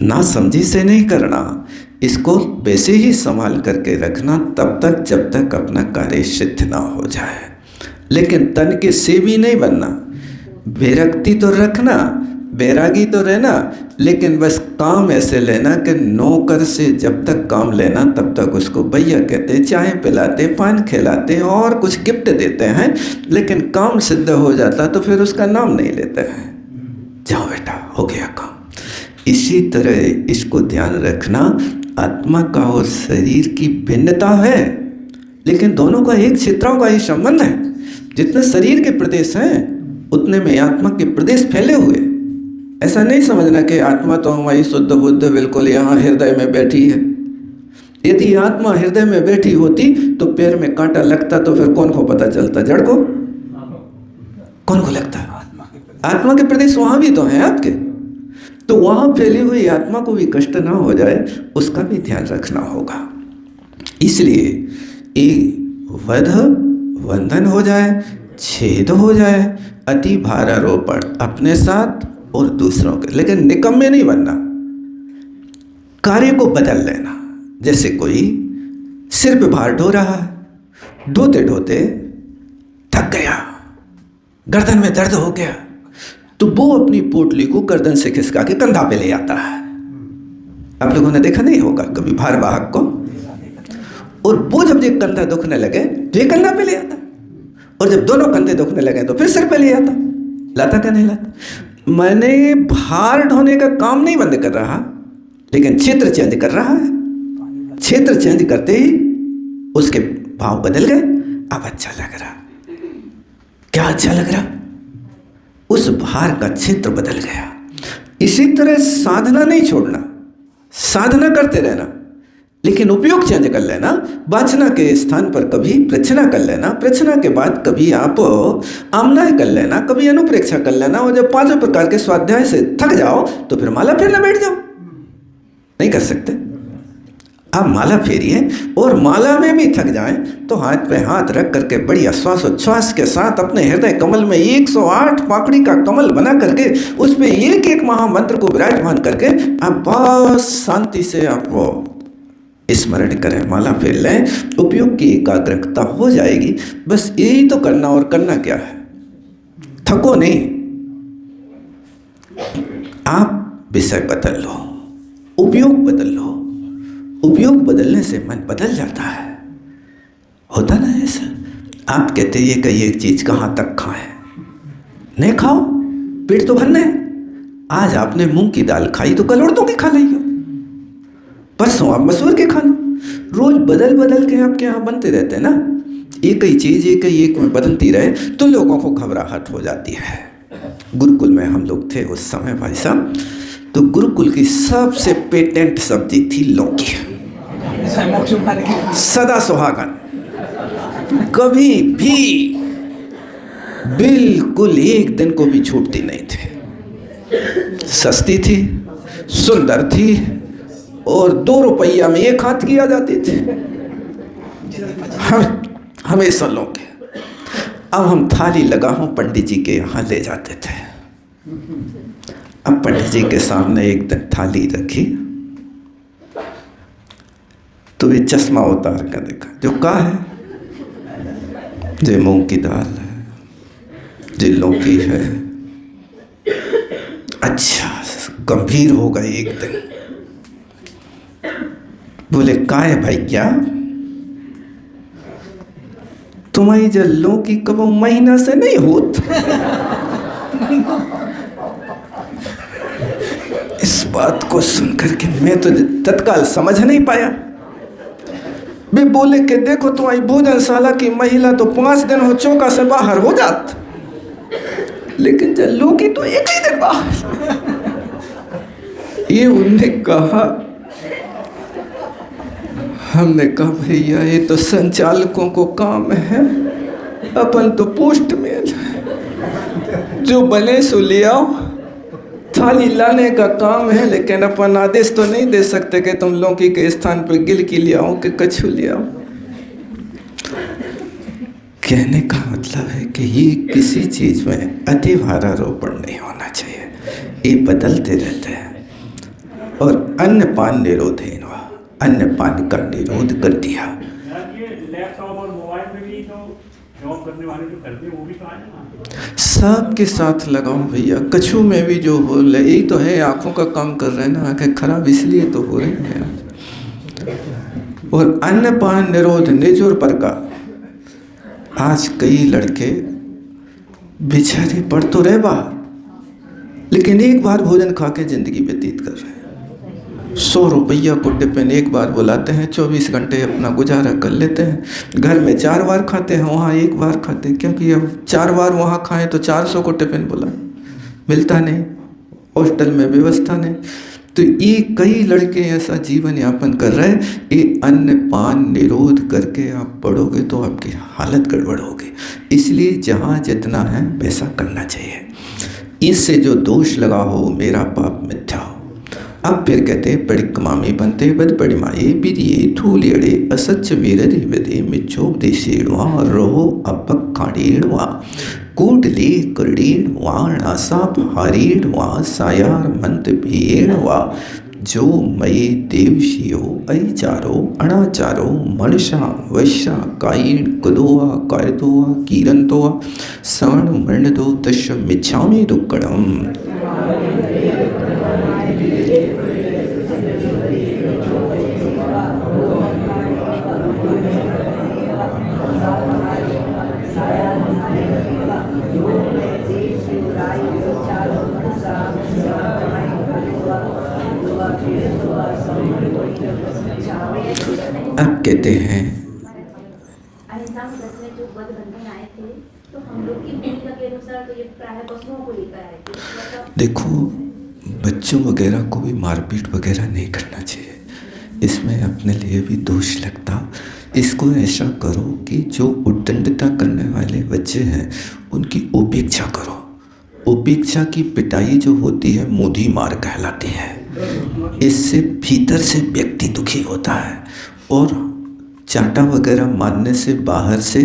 ना समझी से नहीं करना, इसको वैसे ही संभाल करके रखना तब तक जब तक अपना कार्य सिद्ध ना हो जाए। लेकिन तन के सेवी नहीं बनना, विरक्ति तो रखना, बैरागी तो रहना, लेकिन बस काम ऐसे लेना कि नौकर से जब तक काम लेना तब तक उसको भैया कहते, चाय पिलाते, पान खिलाते और कुछ गिफ्ट देते हैं, लेकिन काम सिद्ध हो जाता तो फिर उसका नाम नहीं लेते हैं। जाओ बेटा हो गया काम। इसी तरह इसको ध्यान रखना, आत्मा का और शरीर की भिन्नता है, लेकिन दोनों का एक क्षेत्रों का ही संबंध है। जितने शरीर के प्रदेश हैं उतने में आत्मा के प्रदेश फैले हुए। ऐसा नहीं समझना कि आत्मा तो हमारी शुद्ध बुद्ध बिल्कुल यहाँ हृदय में बैठी है। यदि आत्मा हृदय में बैठी होती तो पैर में कांटा लगता तो फिर कौन को पता चलता? जड़ को? कौन को लगता? आत्मा के प्रदेश वहाँ भी तो हैं आपके, तो वहाँ फैली हुई आत्मा को भी कष्ट ना हो जाए उसका भी ध्यान रखना होगा। इसलिए एक बंधन हो जाए, छेद हो जाए, अति भारारोपण अपने साथ और दूसरों के, लेकिन निकम्मे नहीं बनना। कार्य को बदल लेना। जैसे कोई सिर पे भार ढो रहा है, ढोते ढोते थक गया, गर्दन में दर्द हो गया, तो वो अपनी पोटली को गर्दन से खिसका के कंधा पे ले आता है। आप लोगों ने देखा नहीं होगा कभी भारवाहक को, और वो जब एक कंधा दुखने लगे तो एक कंधा पे ले आता, और जब दोनों कंधे दुखने लगे तो फिर सिर पे ले आता। लाता क्या नहीं लाता? मैंने भार ढोने का काम नहीं बंद कर रहा, लेकिन क्षेत्र चेंज कर रहा है। क्षेत्र चेंज करते ही उसके भाव बदल गए। अब अच्छा लग रहा। क्या अच्छा लग रहा? उस भार का क्षेत्र बदल गया। इसी तरह साधना नहीं छोड़ना, साधना करते रहना, लेकिन उपयोग चेंज कर लेना। वासना के स्थान पर कभी प्रच्छना कर लेना, प्रच्छना के बाद कभी आप आमनाय कर लेना, कभी अनुप्रेक्षा कर लेना, और जब 5 प्रकार के स्वाध्याय से थक जाओ तो फिर माला फेरना बैठ जाओ। नहीं कर सकते? आप माला फेरिए, और माला में भी थक जाएं तो हाथ पे हाथ रख करके बढ़िया श्वासोच्छ्वास के साथ अपने हृदय कमल में 108 पाकड़ी का कमल बना करके उस पर एक एक महामंत्र को विराजमान करके आप बहुत शांति से आप वो स्मरण करें, माला फेर लें, उपयोग की एकाग्रता हो जाएगी। बस यही तो करना, और करना क्या है? थको नहीं, आप विषय बदल लो, उपयोग बदल लो। उपयोग बदलने से मन बदल जाता है। होता ना ऐसा? आप कहते ये कि एक चीज कहाँ तक खाएं? नहीं खाओ, पेट तो भरना है। आज आपने मूंग की दाल खाई तो कल उड़दों की खा ली हो, परसों आप मसूर के खा लो। रोज बदल बदल के आपके यहाँ बनते रहते हैं ना। एक ही चीज एक में बदलती रहे तो लोगों को घबराहट हो जाती है। गुरुकुल में हम लोग थे उस समय भाई साहब, तो गुरुकुल की सबसे पेटेंट सब्जी थी लौकी, सदा सुहागन, कभी भी बिल्कुल एक दिन को भी छूटती नहीं थी। सस्ती थी, सुंदर थी, और 2 रुपया में एक हाथ किया जाती थी। हम हमेशा लौकी। अब हम थाली लगा हूँ पंडित जी के यहाँ ले जाते थे। अब पंडित जी के सामने एक दिन थाली रखी तो वे चश्मा उतार कर देखा, जो का है? जो मूंग की दाल है, जो लौकी है। अच्छा, गंभीर हो गए एक दिन। बोले का है भाई? क्या तुम्हारी जो लौकी कब महीना से नहीं होत? इस बात को सुनकर के मैं तो तत्काल समझ नहीं पाया। वे बोले कि देखो तुम्हारी भोजनशाला की महिला तो 5 दिन हो चौका से बाहर हो जात, लेकिन जब लौकी तो एक ही दिन बाहर। ये उनने कहा। हमने कहा भैया ये तो संचालकों को काम है, अपन तो पोस्टमैन, जो बने सो ले आओ। थाली लाने का काम है, लेकिन अपन आदेश तो नहीं दे सकते कि तुम लौकी के स्थान पर गिलकी ले आओ कि कछू ले आओ। कहने का मतलब है कि ये किसी चीज में अतिभारारोपण नहीं होना चाहिए। ये बदलते रहते हैं। और अन्नपान निरोधेन, अन्नपान का निरोध कर दिया। लैपटॉप और मोबाइल में भी तो जॉब करने वाले जो करते हैं वो भी तो आए ना। सबके साथ लगाओ भैया। कछू में भी जो हो यही तो है, आंखों का काम कर रहे हैं ना, आंखें खराब इसलिए तो हो रही हैं। और अन्नपान निरोध निजोर पर का आज कई लड़के बेचारे पढ़ तो रहे बाहर, लेकिन एक बार भोजन खा के जिंदगी व्यतीत कर रहे हैं। 100 रुपया को टिफिन एक बार बुलाते हैं, 24 घंटे अपना गुजारा कर लेते हैं। घर में 4 बार खाते हैं, वहाँ 1 बार खाते हैं, क्योंकि अब 4 बार वहाँ खाएं तो 400 को टिफिन बुलाए, मिलता नहीं, हॉस्टल में व्यवस्था नहीं। तो ये कई लड़के ऐसा जीवन यापन कर रहे हैं। ये अन्न पान निरोध करके आप बढ़ोगे तो आपकी हालत गड़बड़ होगी। इसलिए जहाँ जितना है वैसा करना चाहिए। इससे जो दोष लगा हो मेरा पाप मिथ्या हो। अब फिर कहते परिक्मामी बनते बद परिमाये बिरिये थूलियड़े असच वीरधि विदे मिच्छोपदेशेणवा रहो अपक्खाणेणवा कूटले कर्णेणवा नासाप हारेणवा सायार मंत भेणवा जो मये देवशियो अचारो अनाचारो मनुषा वैश्या कायेण कुदोवा कायतोवा कीरंतोवा सवर्ण मरणदो दश मिच्छामि दुक्कड़म। अब कहते हैं अहिंसा व्रत में जो वध बंधन आए थे, तो हम लोग की भूमिका के अनुसार तो ये प्राय पशुओं को लेकर आए थे, मतलब देखो, बच्चों वगैरह को भी मारपीट वगैरह नहीं करना चाहिए, इसमें अपने लिए भी दोष लगता। इसको ऐसा करो कि जो उद्दंडता करने वाले बच्चे हैं उनकी उपेक्षा करो। उपेक्षा की पिटाई जो होती है मोदी मार कहलाती है। इससे भीतर से व्यक्ति दुखी होता है, और चांटा वगैरह मारने से बाहर से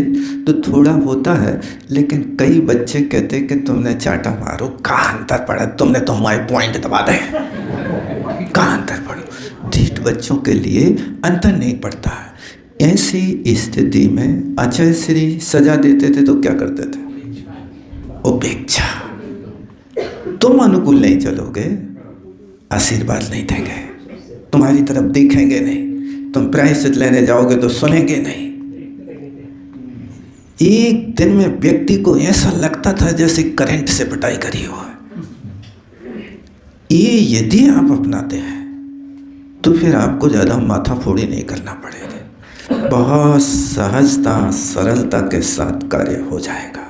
तो थोड़ा होता है, लेकिन कई बच्चे कहते कि तुमने चांटा मारो, कहाँ अंतर पड़ा, तुमने तो हमारे पॉइंट दबा दे, कहाँ अंतर पड़ा। ढीठ बच्चों के लिए अंतर नहीं पड़ता है। ऐसी स्थिति में आचार्य श्री सजा देते थे तो क्या करते थे? उपेक्षा। तुम अनुकूल नहीं चलोगे, आशीर्वाद नहीं देंगे, तुम्हारी तरफ देखेंगे नहीं, तुम प्रायश्चित लेने जाओगे तो सुनेंगे नहीं। एक दिन में व्यक्ति को ऐसा लगता था जैसे करंट से पिटाई करी हो। ये यदि आप अपनाते हैं तो फिर आपको ज़्यादा माथा फोड़ी नहीं करना पड़ेगा, बहुत सहजता सरलता के साथ कार्य हो जाएगा।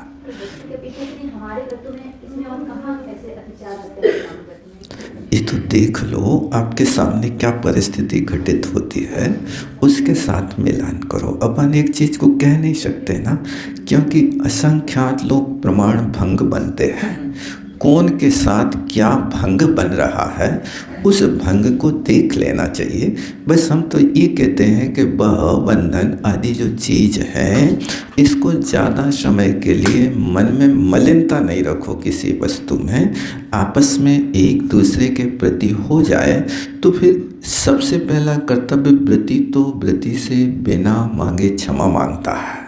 ये तो देख लो आपके सामने क्या परिस्थिति घटित होती है, उसके साथ मिलान करो। अपन एक चीज़ को कह नहीं सकते ना, क्योंकि असंख्यात लोग प्रमाण भंग बनते हैं। कौन के साथ क्या भंग बन रहा है उस भंग को देख लेना चाहिए। बस हम तो ये कहते हैं कि बंधन आदि जो चीज़ है, इसको ज़्यादा समय के लिए मन में मलिनता नहीं रखो। किसी वस्तु में आपस में एक दूसरे के प्रति हो जाए तो फिर सबसे पहला कर्तव्य व्रती से बिना मांगे क्षमा मांगता है।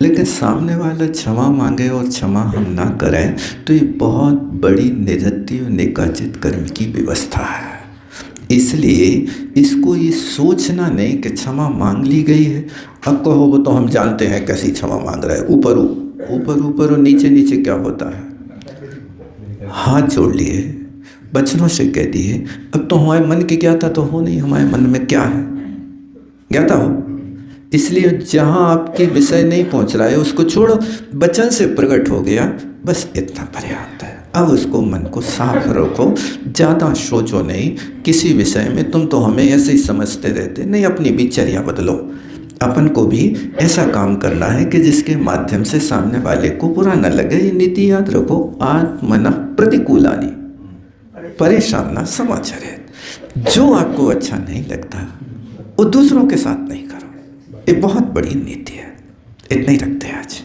लेकिन सामने वाला क्षमा मांगे और क्षमा हम ना करें तो ये बहुत बड़ी निरत्ती और निकाचित कर्म की व्यवस्था है। इसलिए इसको ये सोचना नहीं कि क्षमा मांग ली गई है, अब कहो वो तो हम जानते हैं कैसी क्षमा मांग रहे हैं, ऊपर और नीचे नीचे क्या होता है। हाथ जोड़ लिए, बचनों से कह दिए, अब तो हमारे मन की ज्ञाता तो हो नहीं, हमारे मन में क्या है, ज्ञाता हो। इसलिए जहाँ आपके विषय नहीं पहुँच रहा है उसको छोड़ो, वचन से प्रकट हो गया, बस इतना पर्याप्त है। अब उसको मन को साफ रखो, ज़्यादा सोचो नहीं किसी विषय में। तुम तो हमें ऐसे ही समझते रहते, नहीं, अपनी दिनचर्या बदलो। अपन को भी ऐसा काम करना है कि जिसके माध्यम से सामने वाले को बुरा न लगे। ये नीति याद रखो, आत्मना प्रतिकूलानि परेशान न समाचरेत्। जो आपको अच्छा नहीं लगता वो दूसरों के साथ नहीं करो, ये बहुत बड़ी नीति है। इतना ही रखते हैं आज।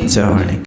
जय वाणी।